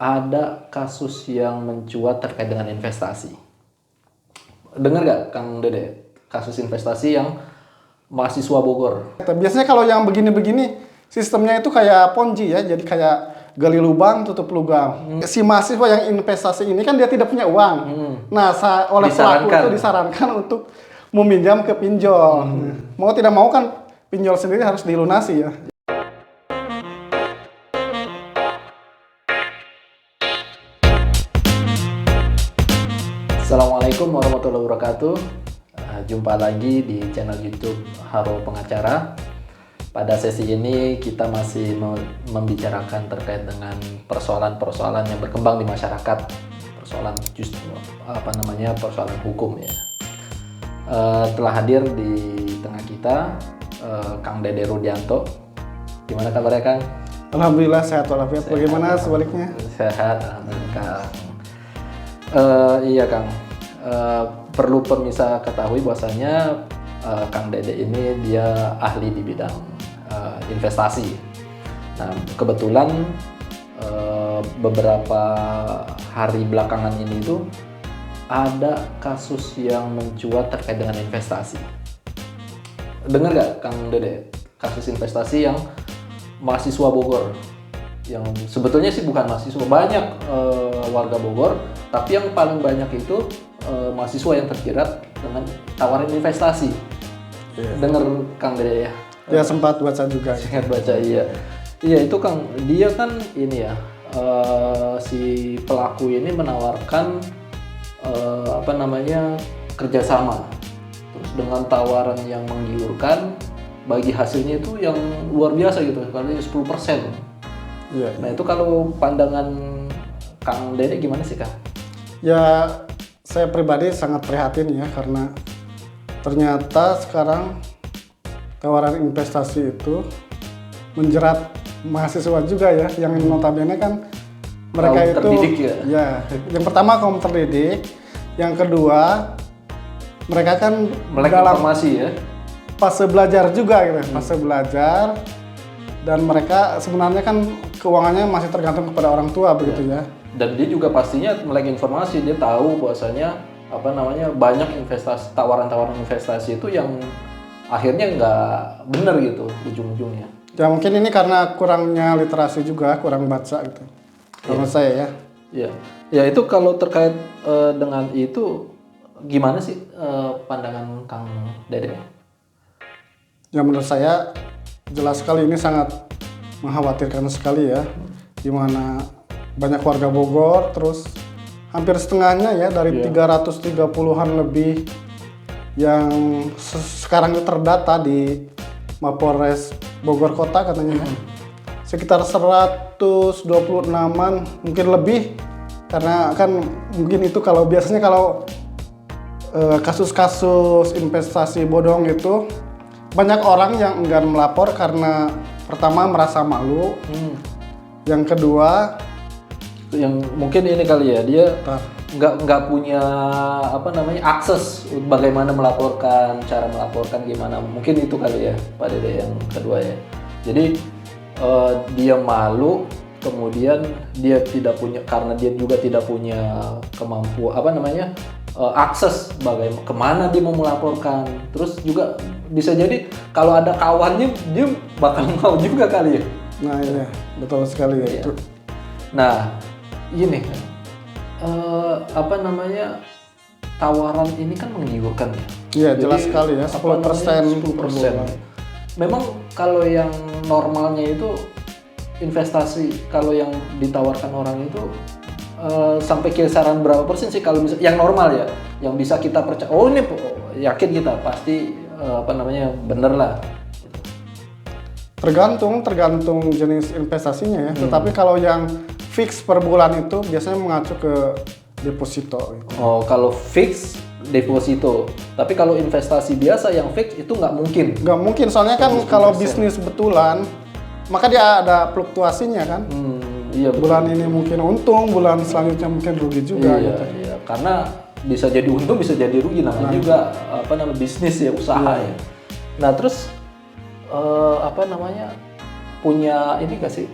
ada kasus yang mencuat terkait dengan investasi. Dengar gak Kang Dede? Kasus investasi yang mahasiswa Bogor. Biasanya kalau yang begini-begini sistemnya itu kayak Ponzi ya, jadi kayak gali lubang tutup lubang. Si mahasiswa yang investasi ini kan dia tidak punya uang. Nah, oleh pelaku itu disarankan untuk meminjam ke pinjol. Mau tidak mau kan pinjol sendiri harus dilunasi ya. Assalamualaikum warahmatullahi wabarakatuh. Jumpa lagi di channel YouTube Haro Pengacara. Pada sesi ini kita masih membicarakan terkait dengan persoalan-persoalan yang berkembang di masyarakat, persoalan persoalan hukum ya. Telah hadir di tengah kita Kang Dede Rudianto. Gimana kabarnya Kang? Alhamdulillah sehat walafiat. Bagaimana sebaliknya? Sehat, alhamdulillah. Iya Kang, perlu pemirsa ketahui bahwasanya Kang Dede ini dia ahli di bidang investasi. Nah, kebetulan beberapa hari belakangan ini tuh ada kasus yang mencuat terkait dengan investasi. Dengar gak Kang Dede? Kasus investasi yang mahasiswa Bogor, yang sebetulnya sih bukan mahasiswa, banyak warga Bogor, tapi yang paling banyak itu mahasiswa yang terjerat dengan tawaran investasi. Dengar Kang Dede ya? Ya sempat baca juga. Sempat baca iya. Iya itu Kang, dia kan ini ya, si pelaku ini menawarkan kerjasama, terus dengan tawaran yang menggiurkan, bagi hasilnya itu yang luar biasa gitu, katanya 10%. Iya. Nah itu kalau pandangan Kang Dede gimana sih Kang? Ya saya pribadi sangat prihatin ya, karena ternyata sekarang tawaran investasi itu menjerat mahasiswa juga ya, yang notabene kan mereka kaum itu terdidik ya? Yang pertama kaum terdidik, yang kedua mereka kan melek dalam informasi ya, fase belajar juga gitu, fase belajar, dan mereka sebenarnya kan keuangannya masih tergantung kepada orang tua begitu ya. Dan dia juga pastinya melek informasi, dia tahu bahwasanya banyak investasi, tawaran-tawaran investasi itu yang akhirnya nggak benar gitu ujung-ujungnya. Ya mungkin ini karena kurangnya literasi juga, kurang baca gitu. Menurut saya ya. Iya. Ya itu kalau terkait dengan itu gimana sih pandangan Kang Dede? Ya menurut saya jelas sekali ini sangat mengkhawatirkan sekali ya, di mana banyak warga Bogor, terus hampir setengahnya ya dari 330-an lebih yang sekarang itu terdata di Mapolres Bogor Kota katanya ya. Sekitar 126-an mungkin lebih, karena kan mungkin itu kalau biasanya kalau kasus-kasus investasi bodong itu banyak orang yang enggan melapor karena pertama merasa malu, yang kedua yang mungkin ini kali ya, dia nggak punya akses bagaimana melaporkan, cara melaporkan gimana, mungkin itu kali ya Pak Dede yang kedua ya. Jadi dia malu, kemudian dia tidak punya, karena dia juga tidak punya kemampuan akses bagaimana kemana dia mau melaporkan. Terus juga bisa jadi kalau ada kawannya dia bakal mau juga kali ya. Nah iya betul sekali ya itu. Nah ini tawaran ini kan menggiurkan ya. Iya jelas sekali ya, 10%. Memang kalau yang normalnya itu investasi, kalau yang ditawarkan orang itu sampai kisaran berapa persen sih kalau yang normal ya, yang bisa kita percaya, oh ini yakin kita pasti bener lah. Tergantung jenis investasinya ya. Tetapi kalau yang fix per bulan itu biasanya mengacu ke deposito. Gitu. Oh, kalau fix deposito. Tapi kalau investasi biasa yang fix itu nggak mungkin. Nggak mungkin, soalnya kan kalau bisnis betulan, maka dia ada fluktuasinya kan. Iya, betul. Bulan ini mungkin untung, bulan selanjutnya mungkin rugi juga. Iya, gitu. Iya. Karena bisa jadi untung, bisa jadi rugi. Namanya juga bisnis ya, usaha ya. Nah terus punya ini nggak sih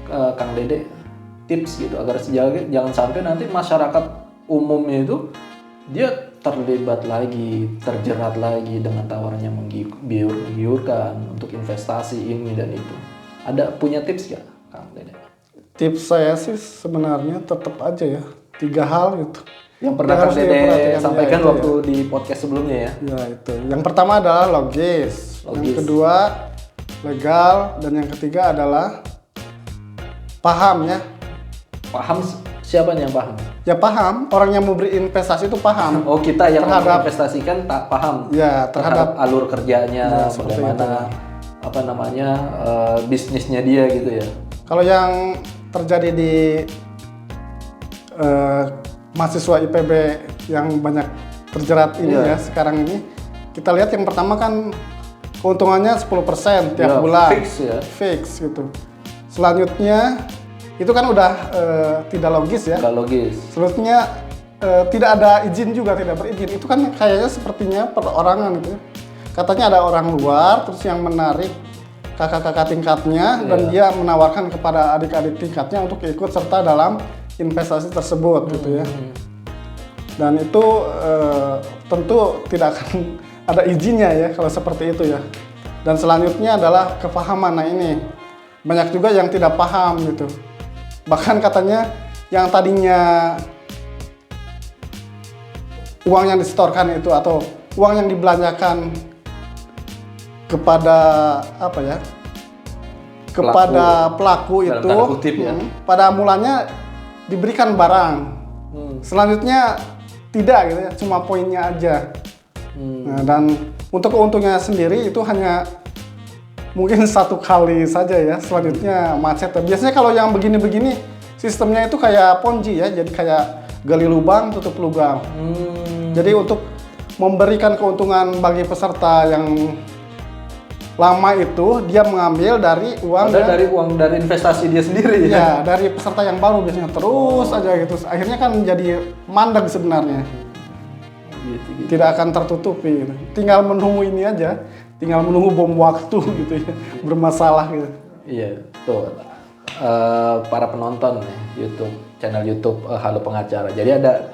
Kang Dede tips gitu agar jangan sampai nanti masyarakat umumnya itu dia terlibat lagi, terjerat lagi dengan tawaran yang menggiurkan untuk investasi ini dan itu. Ada punya tips gak, Kang Dede? Tips saya sih sebenarnya tetap aja ya 3 hal gitu. Yang pernah Kang Dede sampaikan waktu di podcast sebelumnya ya. Ya itu. Yang pertama adalah logis. Yang kedua legal, dan yang ketiga adalah paham ya. Paham, siapa nih yang paham? Ya paham, orang yang mau berinvestasi itu paham. Oh, kita yang menginvestasikan tak paham. Ya, terhadap alur kerjanya, ya, bagaimana apa namanya bisnisnya dia gitu ya. Kalau yang terjadi di mahasiswa IPB yang banyak terjerat ini ya sekarang ini, kita lihat yang pertama kan keuntungannya 10% tiap bulan. Fix ya. Fix gitu. Selanjutnya itu kan udah tidak logis ya. Tidak logis. Selanjutnya tidak ada izin juga, tidak berizin. Itu kan kayaknya sepertinya perorangan gitu. Katanya ada orang luar terus yang menarik kakak-kakak tingkatnya dan dia menawarkan kepada adik-adik tingkatnya untuk ikut serta dalam investasi tersebut gitu ya. Dan itu tentu tidak akan ada izinnya ya kalau seperti itu ya. Dan selanjutnya adalah kepahaman. Nah ini banyak juga yang tidak paham gitu. Bahkan katanya yang tadinya uang yang disetorkan itu atau uang yang dibelanjakan kepada apa ya? Kepada pelaku itu ya. Pada mulanya diberikan barang. Selanjutnya tidak gitu ya, cuma poinnya aja. Nah, dan untuk keuntungnya sendiri itu hanya mungkin 1 kali saja ya, selanjutnya macet. Biasanya kalau yang begini-begini sistemnya itu kayak ponzi ya, jadi kayak gali lubang tutup lubang. Jadi untuk memberikan keuntungan bagi peserta yang lama itu dia mengambil dari uang dari investasi dia sendiri ya, dari peserta yang baru biasanya terus aja gitu. Akhirnya kan jadi mandek sebenarnya. Gitu. Tidak akan tertutupi gitu. Tinggal menunggu ini aja, tinggal menunggu bom waktu gitu ya, bermasalah gitu. Iya, tuh para penonton nih, channel YouTube Halo Pengacara. Jadi ada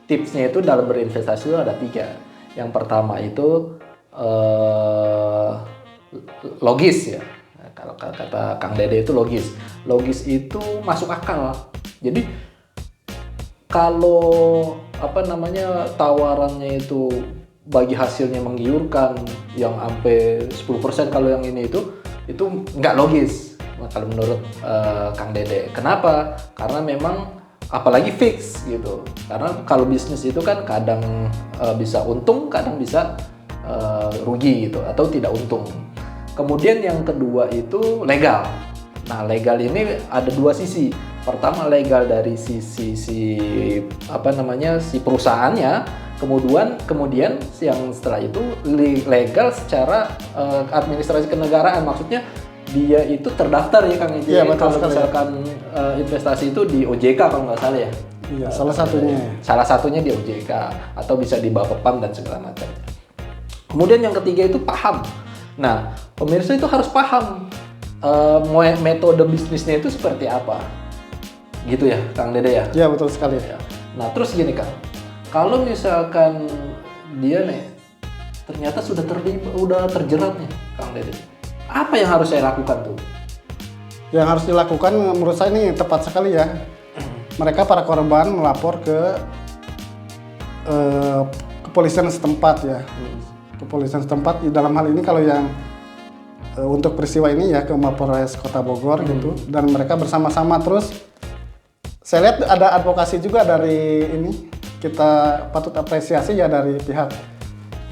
tipsnya itu dalam berinvestasi itu ada 3. Yang pertama itu logis ya. Kalau kata Kang Dede itu logis. Logis itu masuk akal. Jadi kalau tawarannya itu bagi hasilnya menggiurkan yang sampai 10% kalau yang ini itu nggak logis kalau menurut Kang Dede. Kenapa? Karena memang apalagi fix gitu. Karena kalau bisnis itu kan kadang bisa untung, kadang bisa rugi gitu atau tidak untung. Kemudian yang kedua itu legal. Nah, legal ini ada 2 sisi. Pertama legal dari sisi si perusahaannya, kemudian yang setelah itu legal secara administrasi kenegaraan. Maksudnya dia itu terdaftar ya Kang itu. Iya, kalau misalkan investasi itu di OJK kalau nggak salah ya. Iya, salah satunya. Salah satunya di OJK atau bisa di Bapepam dan segala macam. Kemudian yang ketiga itu paham. Nah, pemirsa itu harus paham metode bisnisnya itu seperti apa. Gitu ya, Kang Dede ya? Iya, betul sekali. Ya. Nah, terus gini Kang, kalau misalkan dia nih ternyata sudah terjerat nih, Kang Dede, apa yang harus saya lakukan tuh? Yang harus dilakukan menurut saya ini tepat sekali ya. Mereka para korban melapor ke kepolisian setempat ya. Kepolisian setempat dalam hal ini kalau yang untuk peristiwa ini ya ke Mapolres Kota Bogor gitu, dan mereka bersama-sama terus. Saya lihat ada advokasi juga dari ini, kita patut apresiasi ya dari pihak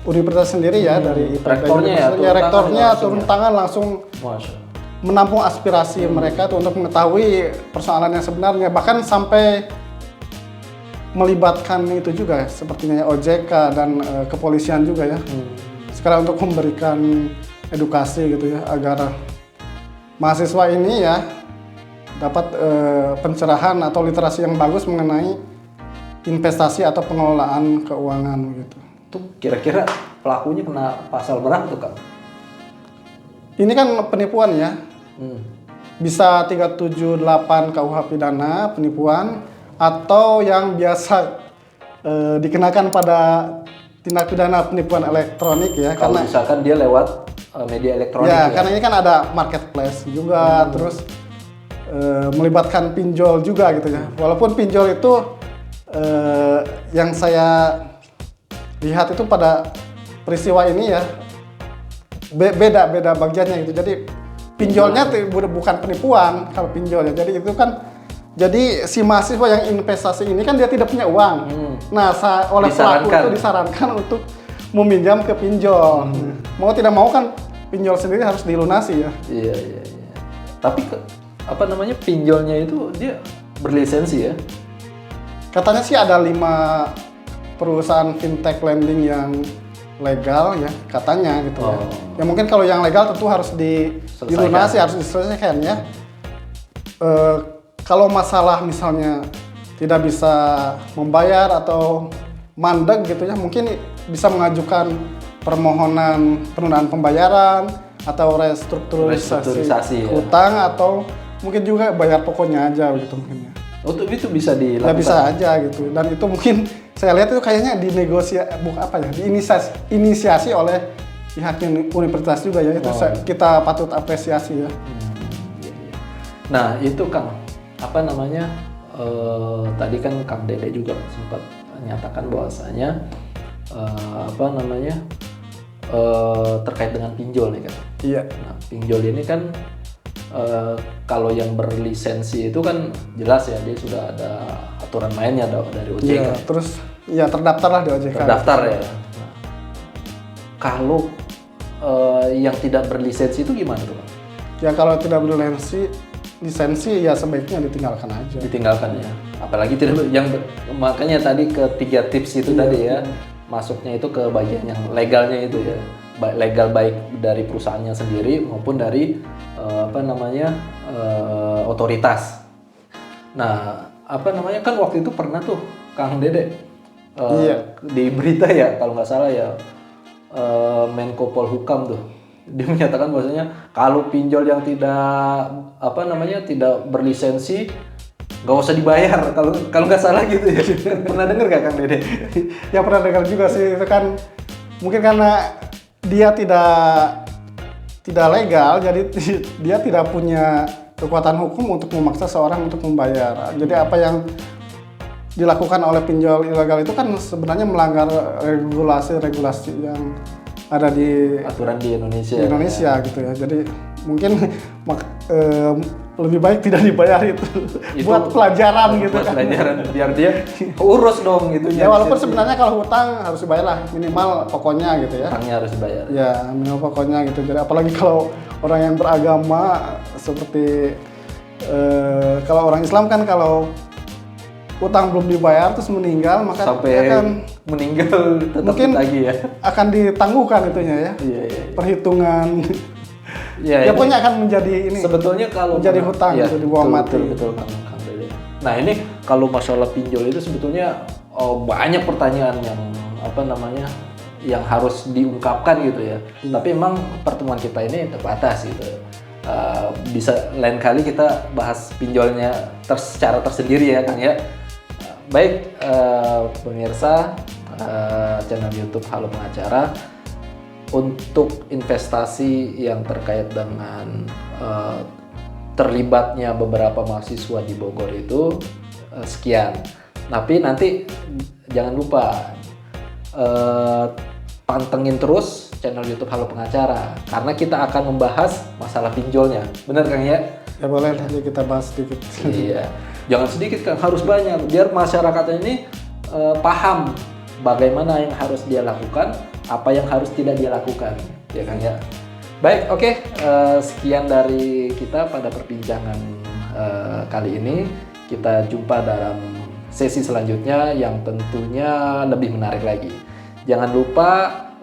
universitas sendiri ya, dari rektornya turun tangan langsung menampung aspirasi mereka tuh untuk mengetahui persoalan yang sebenarnya, bahkan sampai melibatkan itu juga sepertinya OJK dan kepolisian juga ya. Sekarang untuk memberikan edukasi gitu ya agar mahasiswa ini ya dapat pencerahan atau literasi yang bagus mengenai investasi atau pengelolaan keuangan gitu. Tuh kira-kira pelakunya kena pasal berapa tuh Kang? Ini kan penipuan ya. bisa 378 KUH pidana penipuan atau yang biasa dikenakan pada tindak pidana penipuan elektronik ya. Kalau misalkan dia lewat media elektronik ya, karena ini kan ada marketplace juga, terus melibatkan pinjol juga gitu ya. Walaupun pinjol itu yang saya lihat itu pada peristiwa ini ya beda bagiannya itu. Jadi pinjolnya bukan penipuan kalau pinjolnya. Jadi itu kan si mahasiswa yang investasi ini kan dia tidak punya uang. Nah, oleh pelaku itu disarankan untuk meminjam ke pinjol. Mau tidak mau kan pinjol sendiri harus dilunasi ya. Iya. Tapi pinjolnya itu dia berlisensi ya? Katanya sih ada 5 perusahaan fintech lending yang legal ya, katanya gitu ya. Ya mungkin kalau yang legal tentu harus dilunasi, harus diselesaikan ya. Kalau masalah misalnya tidak bisa membayar atau mandek gitu ya, mungkin bisa mengajukan permohonan penundaan pembayaran atau restrukturisasi utang, atau mungkin juga bayar pokoknya aja gitu mungkin ya. Untuk itu bisa dilakukan? Ya bisa aja gitu, dan itu mungkin saya lihat itu kayaknya diinisiasi oleh pihak universitas juga ya, itu kita patut apresiasi ya. Nah itu Kang, tadi kan Kang Dede juga sempat menyatakan bahwasanya terkait dengan pinjol nih kan. Iya. Nah, pinjol ini kan kalau yang berlisensi itu kan jelas ya, dia sudah ada aturan mainnya dari OJK. Iya, terus ya terdaftar lah di OJK. Terdaftar ya. Nah, kalau yang tidak berlisensi itu gimana tuh Bang? Ya kalau tidak lisensi ya sebaiknya ditinggalkan aja. Ditinggalkan ya. Apalagi tidak makanya tadi ketiga tips itu tadi ya. Masuknya itu ke bagian yang legalnya itu ya. Legal baik dari perusahaannya sendiri maupun dari otoritas. Nah, kan waktu itu pernah tuh Kang Dede di berita ya kalau nggak salah ya, Menko Polhukam tuh dia menyatakan bahwasanya kalau pinjol yang tidak berlisensi nggak usah dibayar, kalau nggak salah gitu ya. Pernah dengar nggak Kang Dede? Ya pernah dengar juga sih, itu kan mungkin karena dia tidak legal, jadi dia tidak punya kekuatan hukum untuk memaksa seorang untuk membayar. Jadi apa yang dilakukan oleh pinjol ilegal itu kan sebenarnya melanggar regulasi yang ada di aturan di Indonesia. Di Indonesia ya. Gitu ya. Jadi mungkin lebih baik tidak dibayar itu buat pelajaran gitu kan. Pelajaran biar dia urus dong gitu. Ya walaupun sebenarnya kalau hutang harus dibayar lah, minimal pokoknya gitu ya. Hutangnya harus dibayar. Ya minimal pokoknya gitu. Jadi apalagi kalau orang yang beragama seperti kalau orang Islam kan kalau utang belum dibayar terus meninggal, maka sampai akan meninggal tetap mungkin lagi ya. Akan ditangguhkan itunya ya. Iya. Perhitungan. Ya, pokoknya akan menjadi ini. Sebetulnya kalau menjadi hutang itu di bawah mati. Betul. Nah, ini kalau masalah pinjol itu sebetulnya banyak pertanyaan yang harus diungkapkan gitu ya. Tapi emang pertemuan kita ini terbatas gitu. Bisa lain kali kita bahas pinjolnya secara tersendiri ya Kang ya. Baik pemirsa channel YouTube Halo Pengacara, untuk investasi yang terkait dengan terlibatnya beberapa mahasiswa di Bogor itu sekian. Tapi nanti jangan lupa pantengin terus channel YouTube Halo Pengacara karena kita akan membahas masalah pinjolnya. Benar Kang ya? Ya boleh, nanti kita bahas sedikit. Iya. Jangan sedikit Kang, harus banyak biar masyarakat ini paham bagaimana yang harus dia lakukan, apa yang harus tidak dia lakukan, ya Kang ya. Baik, oke. Sekian dari kita pada perbincangan kali ini. Kita jumpa dalam sesi selanjutnya yang tentunya lebih menarik lagi. Jangan lupa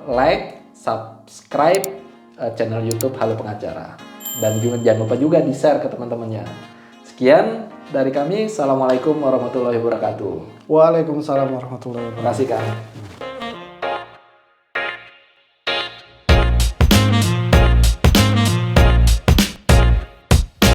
like, subscribe channel YouTube Halo Pengacara, dan juga jangan lupa juga di-share ke teman-temannya. Sekian dari kami. Assalamualaikum warahmatullahi wabarakatuh. Waalaikumsalam warahmatullahi wabarakatuh. Terima kasih Kang.